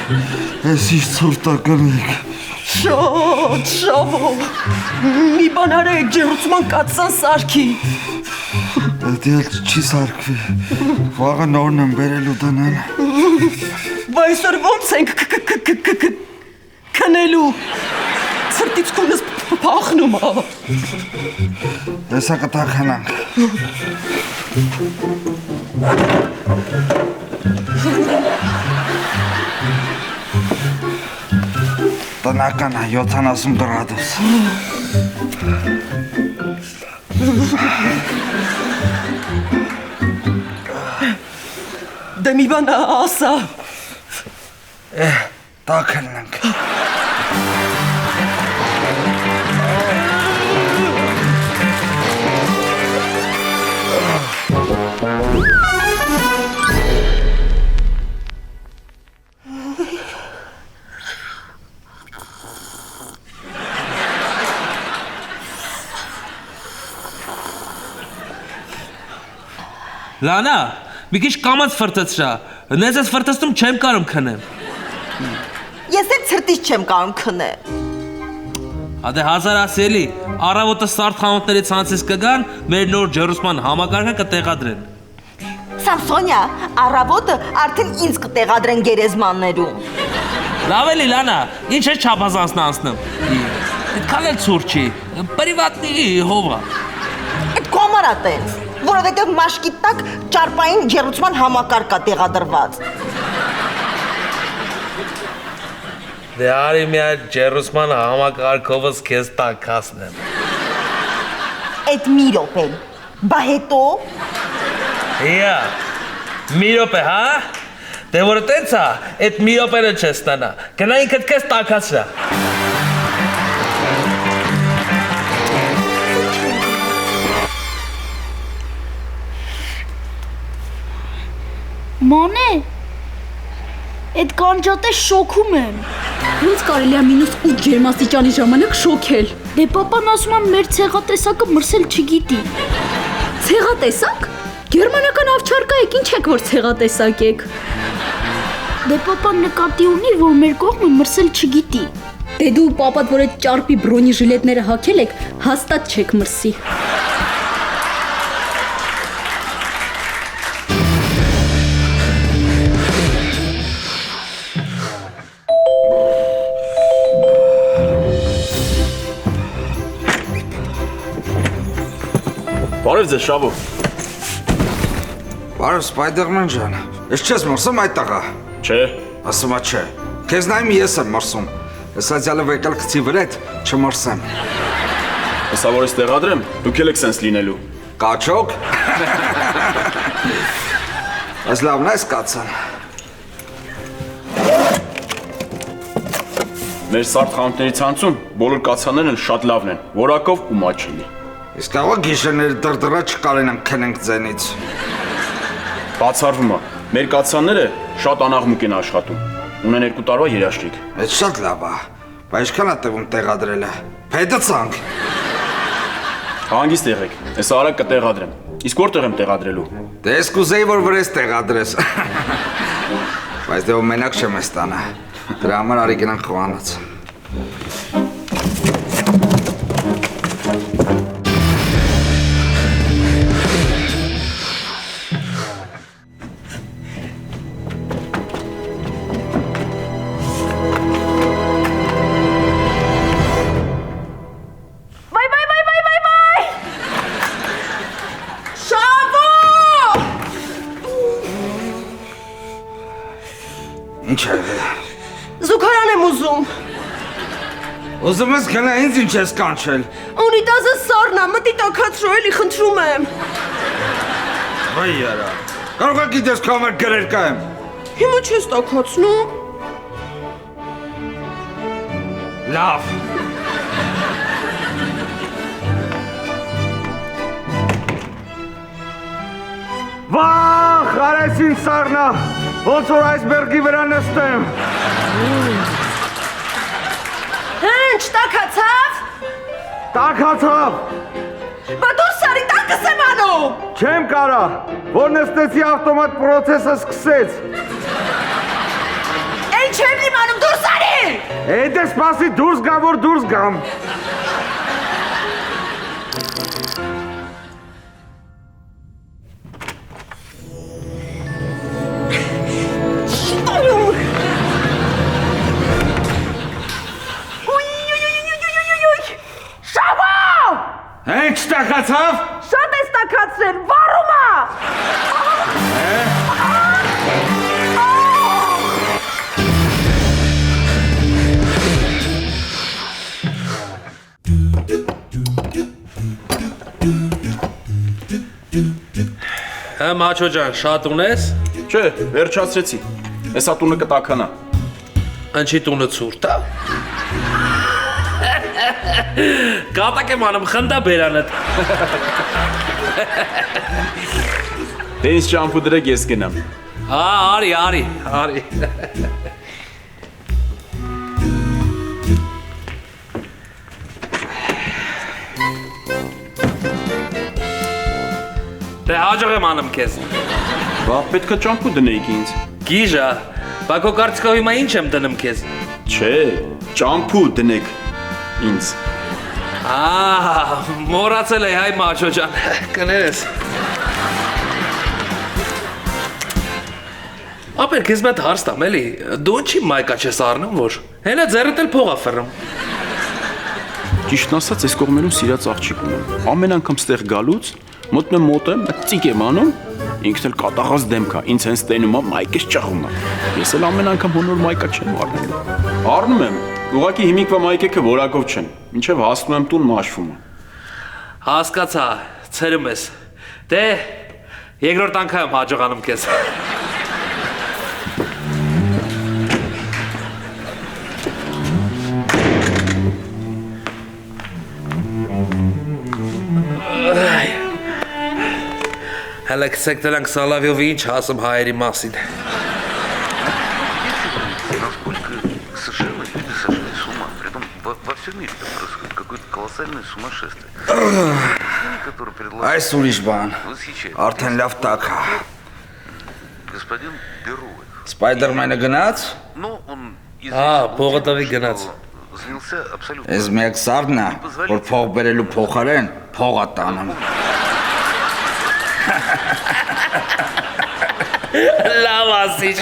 Ես ինչ ցուրտ ակնիկ։ Շատ շավո։ Մի բան արեք, ջերուցման կացան սարքի։ Դա չի սարքվի։ Վաղը նորն եմ բերելու դնել։ Բայց այսօր ո՞նց ենք քնելու։ Սրտից քունս փախնում է։ Տեսա կտախանանք։ Տնական է 70 գրադուս։ Դե մի բան ասա։ Տակելնենք։ Լանա, մի քիչ կամած ֆրտեցրա, նեզ ես ֆրտեցնում չեմ կարում քնեմ։ Ես էլ ցրտից չեմ կարող քնել։ Ադե հազար ասելի, առավոտը սարդ խանութների ցանցից կգան, մեր նոր ջերուսման համակարգը կտեղադրեն։ Սամսոնյա, առավոտը արդեն ինձ կտեղադրեն գերեզմաններում։ Լավ էլի Լանա, ինչ ես չափազանցն անցնում։ Այդքան էլ ցուրտ չի, պրիվատնի հովա։ Այդ քո համար է տենց, որովհետև մաշկի տակ ճարպային ջերուցման համակարգ կա տեղադրված։ Դե արի մի այդ ջերուսման համակարգովս քեզ տակ հասնեմ։ Այդ մի րոպե, բա հետո Հիա, մի րոպե, հա? Դե որ տենց է, այդ մի րոպերը չես ստանա, գնա ինքդ քեզ տակացրա։ Մանե, այդ կանջատը շոքում եմ։ Ոնց կարելի է -8 ջերմաստիճանի ժամանակ շոքել։ Դե պապան ասում է մեր ցեղատեսակը մրսել չգիտի։ Ցեղատեսակ։ Գերմանական ավչարկա եք, ինչ եք որ ցեղատեսակ եք։ Դե պապան նկատի ունի, որ մեր կողմը մրսել չգիտի։ Դե դու պապատ որ այդ ճարպի բրոնի ժիլետները հագել եք, հաստատ չեք մրսի։ Բարև ձեզ Շավո։ Բարև Սպայդերմեն ջան։ Ես չես մրսում այդ տղա։ Չէ։ Ասում է չէ։ Քեզ նայում ես եմ մրսում։ Ես աջալը վեկալ գցի վրետ չմրսեմ։ Հեսա որ ես տեղադրեմ, դուք էլ եք սենց լինելու։ Կաչոք։ Այս լավն այս կացան։ Մեր սարդ խանութների ցանցում բոլոր կացաններն էլ շատ լավն են, որակով ու մաչելի։ Իսկ կարող գիշերների դրդրա չկարենանք քնենք ձենից։ Բացառվում է, մեր կացանները շատ անաղմուկ են աշխատում, ունեն 2 տարվա երաշտիկ։ Այդ շատ լավ է, բայց ինչքան է տևում տեղադրելը։ Փեդացանք։ Հանգիստ եղեք, ես արագ կտեղադրեմ։ Իսկ որտեղ եմ տեղադրելու։ Դե ես կուզեի, որ վրես տեղադրես։ Բայց դե մենակ չեմ ստանա։ Դրա համար արի գնանք խոհանոց։ Ինչ է։ Զուգարան եմ ուզում։ Ուզում ես գնա ինձ ինչ ես կանչել։ Ունիտազը սառնա, մտի տաքացրու էլի, խնդրում եմ։ Վայ яра։ Կարող է գիտես քո համար գրեր կայեմ։ Հիմա չես տաքացնում։ Լավ։ Վախ, արեցին սառնա, ոնց որ այսբերգի վրա նստեմ։ Հենց տաքացավ։ Տաքացավ։ Բա դուրս արի, տակս եմ անում։ Չեմ կարա, որ նստեցի ավտոմատ պրոցեսը սկսեց։ Էլ չեմ իմանում, դուրս արի։ Էդ է սպասի դուրս գա, որ դուրս գամ։ Հենց տակացավ։ Շատ ես տակացրել, վառում է։ Հա Մաչո ջան, շատ ունես։ Չէ, վերջացրեցի։ Էսա տունը կտականա։ Անչի տունը ցուրտ է։ Կատակ եմ անում խնդա բերանդ։ Դե ինձ շամպու դրեք ես գնամ։ Հա, արի։ Դե հաջող եմ անում քեզ։ Բա պետքա շամպու դնեիք ինձ։ Գիժա, բա քո կարծիքով հիմա ինչ եմ դնում քեզ։ Չէ, շամպու դնեք ինձ։ Մոռացել էի հայ Մաչո ջան։ Կներես։ Ապեր քեզ մոտ հարց տամ էլի, դու ինչի մայկա չես առնում որ։ Հենա ձեռդ էլ փող ա ֆռում։ Ճիշտն ասած, այս կողմերում սիրած աղջիկ ունեմ։ Ամեն անգամ ստեղ գալուց մոտ եմ, ծիկ եմ անում, ինքն էլ կատաղած դեմք է, ինձ հենց տենում է, մայկես ճախում է։ Ես էլ ամեն անգամ հոնոր մայկա չեմ առնելու։ Առնում եմ, ուղղակի հիմիկվա մայկեքը որակով չեն, մինչև հասնում եմ տուն մաշվում է։ Հասկացա, ցերում ես։ Դե, երկրորդ անգամ հաջողանում քեզ։ Հələ քսեք դրանք Սալավյովի ինչ ասում հայերի մասին։ Насколько совершенно люди сошли с ума. Притом во всем мире там происходит какое-то колоссальное сумасшествие. Который предложил Այս ուրիշ բան։ восхищает. Արդեն լավ տակ է։ Господин Бероев. Սպայդերմենը գնաց։ Но он փողը տվի գնաց։ занялся абсолютно. Ես միակ սարդն է, որ փող բերելու փոխարեն փող է տանում։ Լավ ասիչ։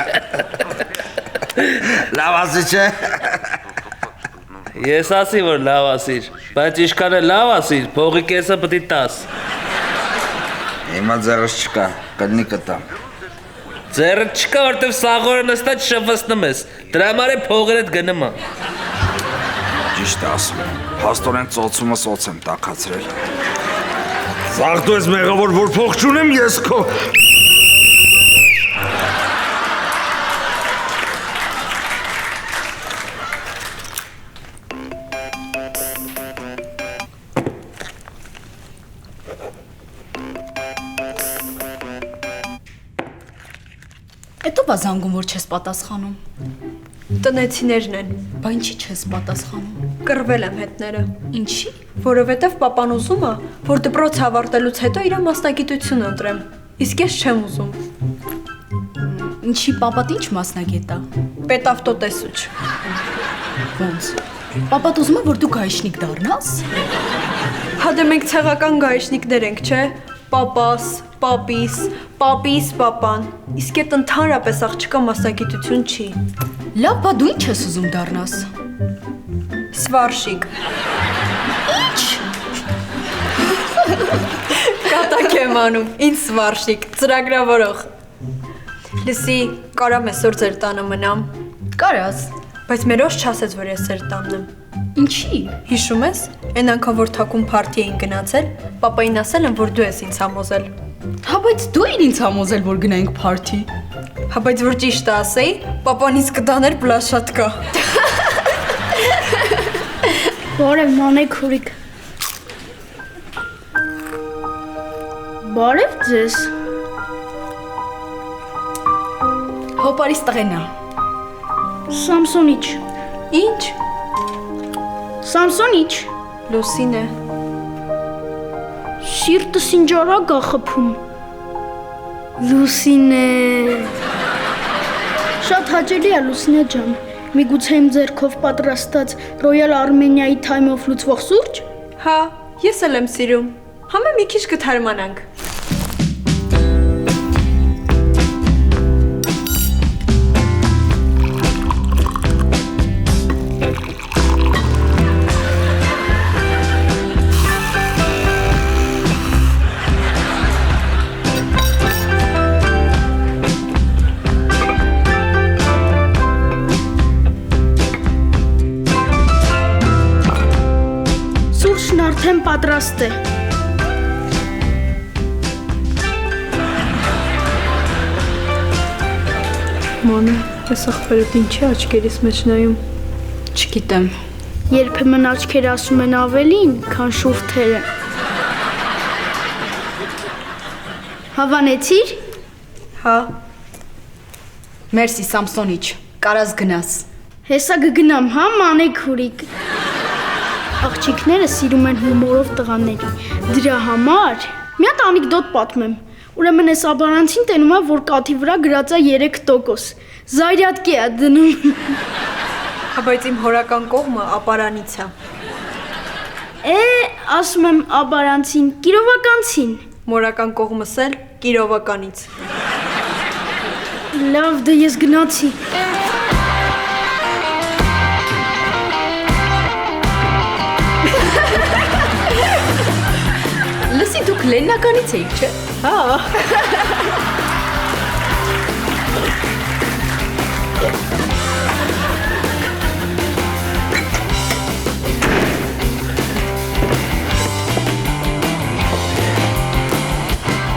Լավ ասի չէ։ Ես ասի որ լավ ասիչ, բայց ինչքան է լավ ասիչ, փողի կեսը պետք է տաս։ Հիմա ձեռս չկա, կդնի կտամ։ Ձեռդ չկա, որտեվ սաղորը նստած շվսնում ես։ Դրա համար է փողերդ գնում է։ Ճիշտ ասում եմ։ Փաստորեն ծոցումը սոց եմ տակացրել։ Սաղ դու ես մեղավոր, որ փող չունեմ, ես քո։ Էտո բա զանգում որ չես պատասխանում։ Տնեցիներն են, Բա ինչի չես պատասխանում։ կռվել եմ հետները, Ինչի։ որովհետև papan ուզում է, որ դպրոց ավարտելուց հետո իր մասնագիտությունը ընտրեմ, իսկ ես չեմ ուզում։ Ինչի պապատ ինչ մասնագետ է։ Պետավտոտեսուչ։ Ոնց։ Պապատ ուզում է որ դու գայշնիկ դառնաս։ Հա դե մենք ցեղական գայշնիկներ ենք, չէ՞։ Պապաս, պապիս, պապիս, պապան։ Իսկ այդ ընդհանրապես աղջկա մասնագիտություն չի։ Լավ, բա դու ինչ ես ուզում դառնաս։ Սվարշիկ։ Ինչ։ Կատակ եմ անում, ինձ սվարշիկ, ծրագրավորող։ Լսի, կարամ այսօր ձեր տանը մնամ, Կարաս։ բայց մերոս չասեց, որ ես ձեր տանն եմ։ Ինչի։ Հիշում ես, այն անգամ որ թակում փարթի էին գնացել, պապային ասել եմ, որ դու ես ինձ համոզել։ Հա բայց դու էիր ինձ համոզել որ գնայինք փարթի։ Հա բայց որ ճիշտը ասեի, պապան ինձ կդաներ պլաշատկա։ Բարև մանեկ հորիկ։ Բարև ձեզ։ Հոպարիս տղենա։ Սամսոնիչ։ Ինչ։ Սամսոնիչ։ Լուսին է։ Սիրտս ինձ արագ է խփում։ Լուսին է։ Շատ հաճելի է Լուսինե ջան։ Միգուցե իմ ձեռքով պատրաստած Royal Armenia-ի թայմով լուծվող սուրճ։ Հա, ես էլ եմ սիրում։ Համը մի քիչ կթարմանանք։ Սուրճն արդեն պատրաստ է։ Մանե, ես ախպերդ ինչի աչքերիս մեջ նայում։ Չգիտեմ։ Երբեմն աչքերը ասում են ավելին, քան շուրթերը։ Հավանեցիր։ Հա, Մերսի Սամսոնիչ, կարաս գնաս։ Հեսա կգնամ, հա, մանեքուրիկ։ Աղջիկները սիրում են հումորով տղաների։ Դրա համար մի հատ անեկդոտ պատմեմ։ Ուրեմն այս աբարանցին տենում է, որ կաթի վրա գրած է 3%։ Զայրատկի է դնում։ հա բայց իմ հորական կողմը ապարանից է։ Ասում եմ աբարանցին, կիրովականցին։ Մորական կողմս էլ կիրովականից։ Լավ, դե ես գնացի։ Լսի դուք լեննականից էիք, չէ՞։ Հա։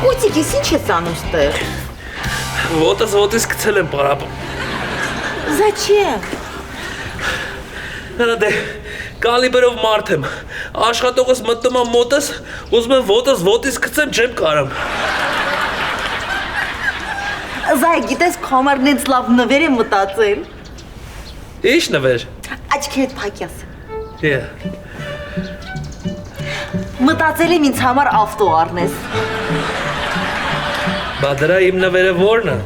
Ուտիկ, ես ինչ ես անում ստեղ։ Ոտս գցել եմ պարապ։ Զաչեմ։ Հələ դե կալիբերով մարդ եմ։ Աշխատողս մտնում եմ մոտս, ուզում եմ ոտից գցեմ, չեմ կարամ։ Զայ, գիտես կամարնից լավ նվեր եմ մտածել։ Ինչ նվեր։ Աչքերդ փակյաս։ Մտածել եմ ինձ համար ավտո առնես։ Բա դրա իմ նվերը ո՞րն է։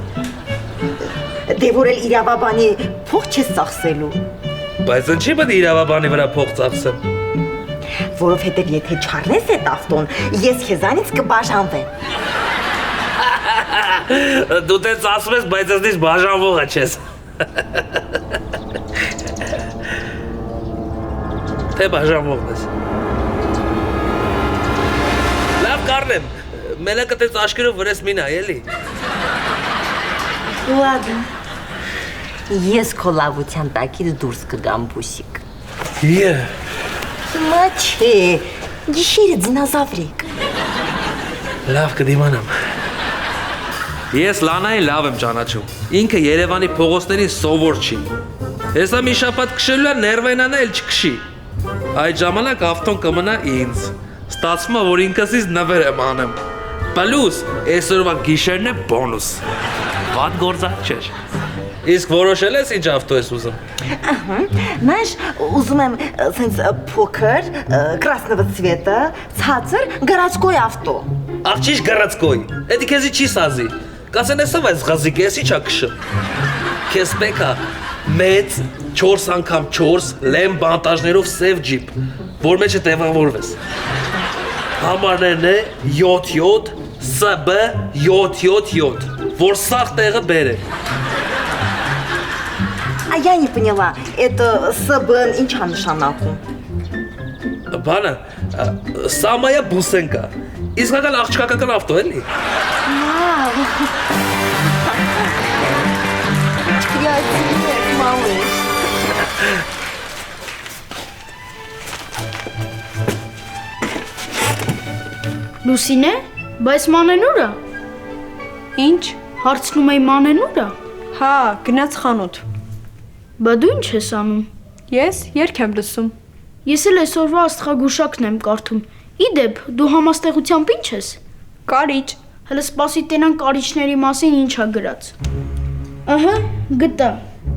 Դե որ էլ իրավաբանի փող չես ծախսելու։ Բայց ինչի՞ պետք է իրավաբանի վրա փող ծախսեմ։ Որովհետև եթե չառնես այդ ավտոն, ես քեզանից կբաժանվեմ։ Դու տենց ասում ես, բայց ասես բաժանվողը չես։ Թե բաժանվողն ես։ Լավ կառնեմ, մելակը տենց աշկերով վրես մի նայ, էլի։ Ладно։ Ես քո լավության տակից դուրս կգամ բուսիկ։ Հիմա չէ, գիշերը դինոզավրիկ։ Լավ կդիմանամ։ Ես Լանային լավ եմ ճանաչում։ Ինքը Երևանի փողոցներին սովոր չի։ Հեսա մի շաբաթ քշելու է ներվենան էլ չքշի։ Այդ ժամանակ ավտոն կմնա ինձ։ Ստացվում է, որ ինքսից նվեր եմ անում։ Պլյուս այսօրվա գիշերն է բոնուս։ Վատ գործակ չէ։ Իսկ որոշել ես ինչ ավտո ես ուզում։ Знаешь, ուզում եմ սենց փոքր, красного цвета, ցածր, городской авто։ Աղջիշ գռացկոյ։ Էդի քեզի չի սազի։ Կասեն էսով այս ղազիկը էսի չա քշը։ Քեզ պետք է մեծ 4 անգամ 4 լեմ բանտաժներով սև ջիպ, որ մեջը տեղավորվես։ Համարներն է 77 SB 777, որ սաղ տեղը բերե։ А я не поняла, это СБН ինչ է նշանակում։ Բանը, Սամայա Բուսենկա։ Իսկական աղջկական ավտո էլի։ Креативный малыш։ Լուսինե, բայց մանեն ուր է։ Ինչ։ Հարցնում էի մանեն ուր է։ Հա, գնաց խանութ։ Բա դու ինչ ես անում։ Ես երգ եմ լսում։ Ես էլ այսօրվա աստղագուշակն եմ կարդում։ Իդեպ, դու համաստեղությամբ ինչ ես։ Կարիճ։ Հələ սպասի տենան կարիճների մասին ինչ է գրած։ Ահա, գտա։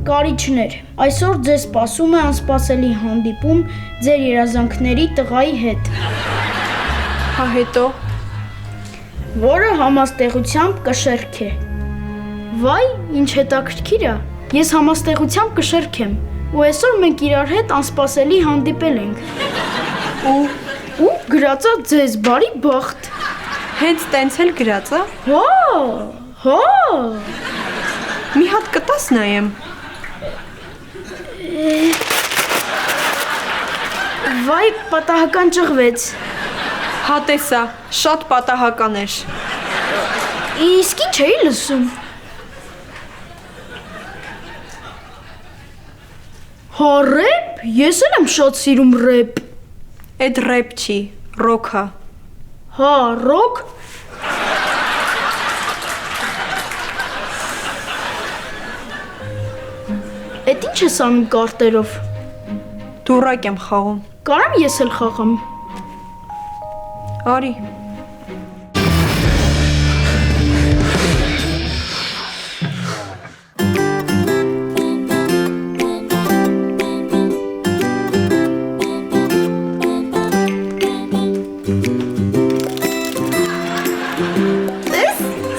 Կարիճներ։ Այսօր ձեզ սպասում է անսպասելի հանդիպում ձեր երազանքների տղայի հետ, Հա հետո։ որը համաստեղությամբ կշերքե։ Վայ, ինչ հետաքրքիր է։ Ես համաստեղությամբ կշերքեմ։ Ու այսօր մենք իրար հետ անսպասելի հանդիպել ենք։ Ու գրածա ձեզ բարի բախտ։ Հենց տենց էլ գրած է։ Հա։ Մի հատ կտաս նայեմ։ Վայ, պատահական ճղվեց։ Հա տեսա, շատ պատահական էր։ Իսկ ինչ էի լսում։ Հա ռեպ, ես էլ եմ շատ սիրում ռեպ։ Էդ ռեպ չի, ռոք է։ Հա, ռոք։ Էդ ինչ ես անում կարտերով։ Դուրակ եմ խաղում։ Կարամ ես էլ խաղամ։ Արի։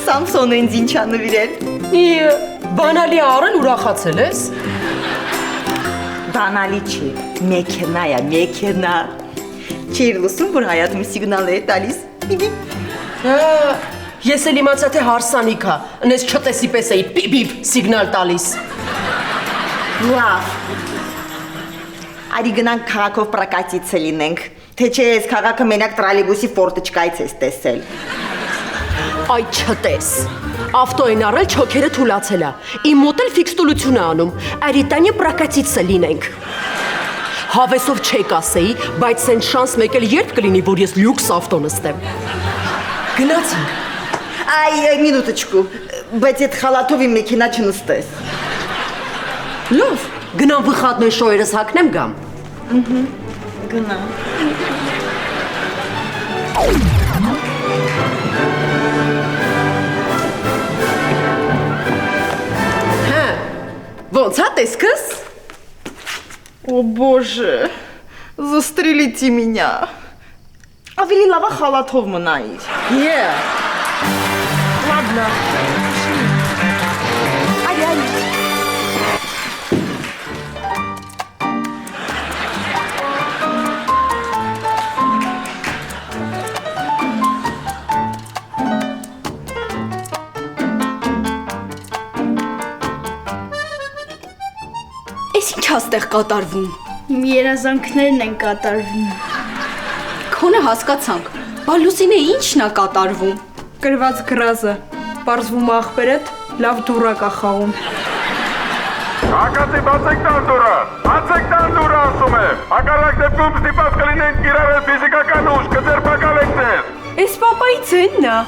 Սամսոնը ինձ ինչա նվիրել։ Բանալի առել ուրախացել ես։ Բանալի չի, մեքենա է, մեքենա։ Չէր լսում, որ հայատում սիգնալ է տալիս։ Ես էլ իմացա թե հարսանիք է, նես չտեսի պես էի պիպիպ սիգնալ տալիս։ Լավ։ Արի գնանք քաղաքով պրակատիցը լինենք, թե չէ ես քաղաքը մենակ տրալեյբուսի ֆորտոչկայից ես տեսել։ Այ չտես։ Ավտոյին առել չոքերը թուլացել է։ Իմ մոտ էլ ֆիքս տուլություն է անում։ Արիտանի պրակատիցը լինենք։ Հավեսով չեք ասեի, բայց սենց շանս մեկ էլ երբ կլինի, որ ես լյուքս ավտո նստեմ։ Գնացինք։ Այ մինուտочку, բայց այդ խալաթով իմ մեքենա չնստես։ Լավ, գնամ վխատնոյ շոյերս հակնեմ գամ։ Գնա։ Ոնց է տեսքս։ О боже, застрелите меня. Ավելի լավ է խալաթով մնայիր։ Ладно. Ай. Էս ինչ աստեղ կատարվում։ Իմ երազանքներն են կատարվում։ Քոնը հասկացանք, բա Լուսինե ինչն է կատարվում։ Գրված գրազը, պարզվում աղբերդ, լավ դուրակ է խաղում։ Հակացի բացեք տանդուրը, ասում եմ, հակառակ դեպքում ստիպած կլինենք իրարել ֆիզիկական ուժ, կձերբակալենք ձեզ։ Էս պապայի ձենն է։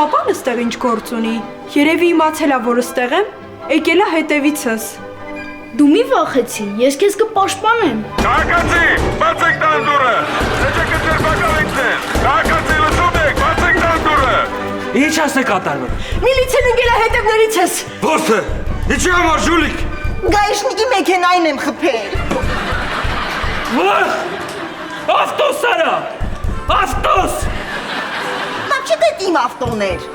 Պապան ստեղ ինչ գործ ունի, երևի իմացել է, որ ստեղ եմ, եկել է հետևիցս։ Դու մի վախեցի, ես քեզ կպաշտպանեմ։ Հակացի, բացեք տանդուրը, թե չէ կձերբակալենք ձեզ։ Հակացի լսում եք, բացեք տանդուրը։ Ինչ ասե կատարվում։ Միլիցիան ընկել է հետևներից ես։ Ո՞րս է։ Ինչի համար ժուլիկ։ Գայշնիկի մեքենային եմ խփել։ Ո՞ր։ Ավտոս արա։ Ավտոս։ Մաչե դե իմ ավտոներ։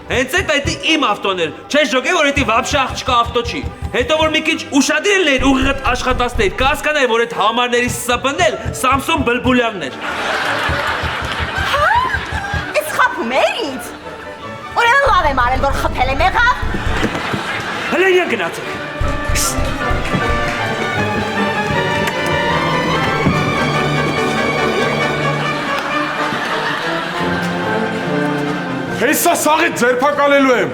Հենց այդ իմ ավտոն էր։ Չես ժոգե, որ դա վաբշե աղջկա ավտո չի։ Հետո որ մի քիչ ուշադիր լինեիր ուղիղ աշխատածներ, կհասկանայի, որ այդ համարների սպնել Սամսոն Բլբուլյանն էր։ Հա։ Էս խփում էր ինձ։ Ուրեմն լավ եմ արել, որ խփել եմ եղավ։ Հլենյա գնացեք։ Հեսա սաղից ձերբակալելու եմ։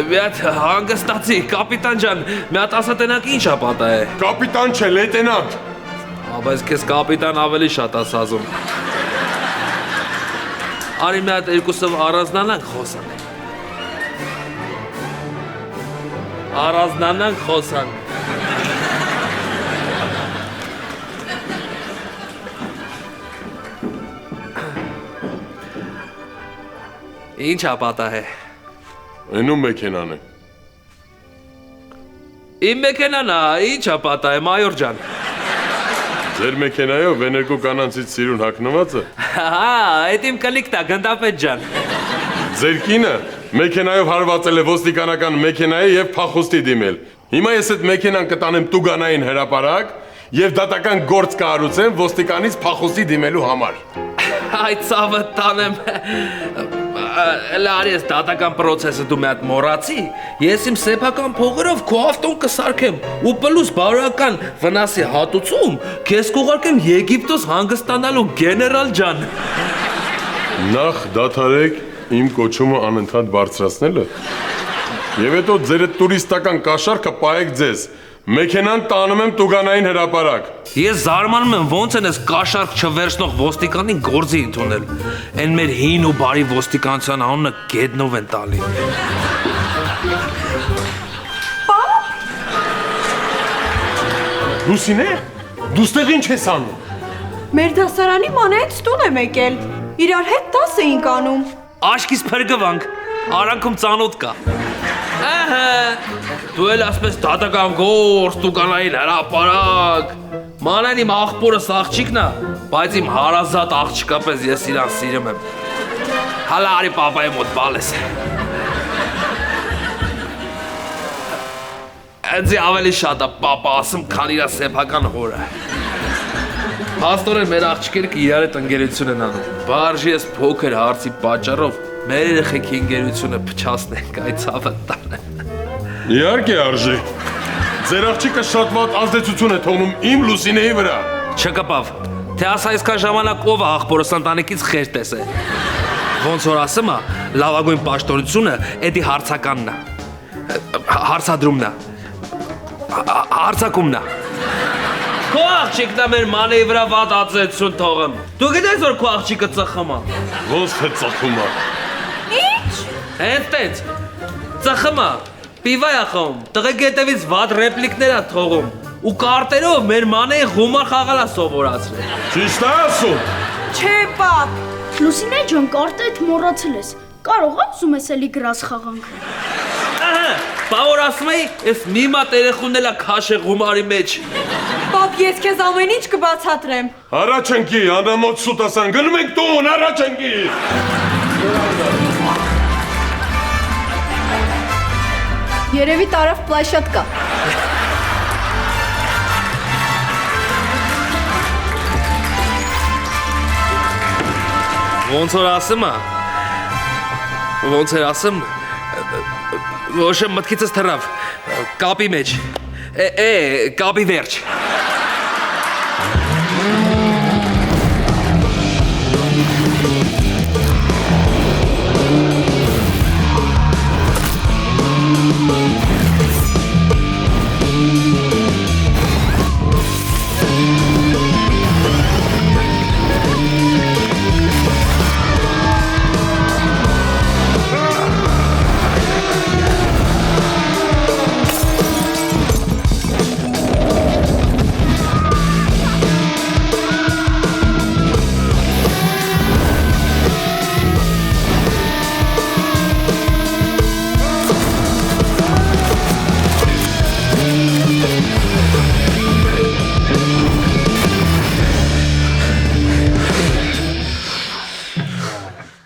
Մի հատ հանգստացի, կապիտան ջան, մի հատ ասա տենակ ինչ ա պատա է։ Կապիտան չէ, լեյտենանտ։ Բայց քեզ կապիտան ավելի շատ ա սազում։ Արի մի հատ երկուսով առանձնանանք խոսանք։ Առանձնանանք խոսանք։ Ինչ ա պատահ է։ Այնու մեքենան է։ Իմ մեքենան ա, ինչ ա պատահ է, մայոր ջան։ Ձեր մեքենայով այն երկու կանանցից սիրուն հագնված է։ Հա, այդ իմ կլիկն ա, գնդապետ ջան։ Ձեր կինը մեքենայով հարվածել է ոստիկանական մեքենայի եւ փախուստի դիմել։ Հիմա ես այդ մեքենան կտանեմ Տուգանային հրապարակ եւ դատական գործ կառուցեմ ոստիկանից փախուստի դիմելու համար։ Այդ ցավը տանեմ։ Լարես դատական process-ը դու մի հատ մոռացի։ Ես իմ սեփական փողերով քո ավտոն կսարքեմ ու պլյուս բարոյական վնասի հատուցում քեզ կուղարկեմ Եգիպտոս հանգստանալու գեներալ ջան։ Նախ դադարեք իմ կոչումը անընդհատ բարձրացնելը եւ հետո ձեր տուրիստական կաշառքը պայեք ձեզ։ Մեքենան տանում եմ Տուգանային հրապարակ։ Ես զարմանում եմ ոնց են այս կաշառք չվերցնող ոստիկանին գործի ընդունել։ Այն մեր հին ու բարի ոստիկանության անունը գետնով են տալի։ Լուսինե, դու ստեղ ինչ ես անում։ Մեր դասարանի մանեից տուն է եկել։ Իրար հետ դաս էինք անում։ Աշկիս փրկվանք, արանքում ծանոթ կա։ Ահա, դու էլ ասպես դատական գործ, Տուգանային հրապարակ։ Մանան իմ աղբորս աղջիկն է, բայց իմ հարազատ աղջիկա պես ես իրան սիրում եմ։ Հալա արի պապայի մոտ բալես։ Այնձի ավելի շատ է պապա ասում, քան իր սեփական հորը։ Փաստորեն մեր աղջիկերքը իրար հետ ընկերություն են անում։ Բարժի ես փոքր հարցի պատճառով մեր երեխեքի ընկերությունը փչացնենք այդ ցավը տանը։ Իհարկե արժի։ Ձեր աղջիկը շատ վատ ազդեցություն է թողնում իմ Լուսինեի վրա։ Չկպավ, թե ասա այսքան ժամանակ ով է աղբորս ընտանիքից խեր տեսե։ Ոնց որ ասեմ, լավագույն պաշտոնությունը էդի հարցականն է։ Հարցադրումն է։ Հարցակումն է։ Քո աղջիկն է մեր մանեի վրա վատ ազդեցություն թողում։ Դու գիտես որ քո աղջիկը ծխում է։ Ոնց թե ծխում է։ Ինչ։ Հենց տենց։ Ծխում է։ Պիվա է խոմ։ Տղեկ հետևից վատ ռեպլիկներ է թողում։ Ու կարտերով մեր մանեի գումար խաղալ է սովորացրել։ Ճիշտ է ասում։ Չէ, պապ։ Լուսինե ջան, կարտետ մոռացել ես։ Կարող ես ուզում ես էլի գրաս խաղանք։ Ահա, բավոր ասում էի, ես մի մատ երեխուն էլ է քաշե գումարի մեջ։ Պապ, ես քեզ ամեն ինչ կբացատրեմ։ Առաջ ընկի, անամոթ սուտասան, գնում ենք տուն, առաջ ընկի։ Երևի տարավ պլաշատ կա։ Ոնց որ ասում է։ Ոնց էր ասում։ Ոչ մտքիցս թռավ։ Կապի մեջ։ Կապի վերջ։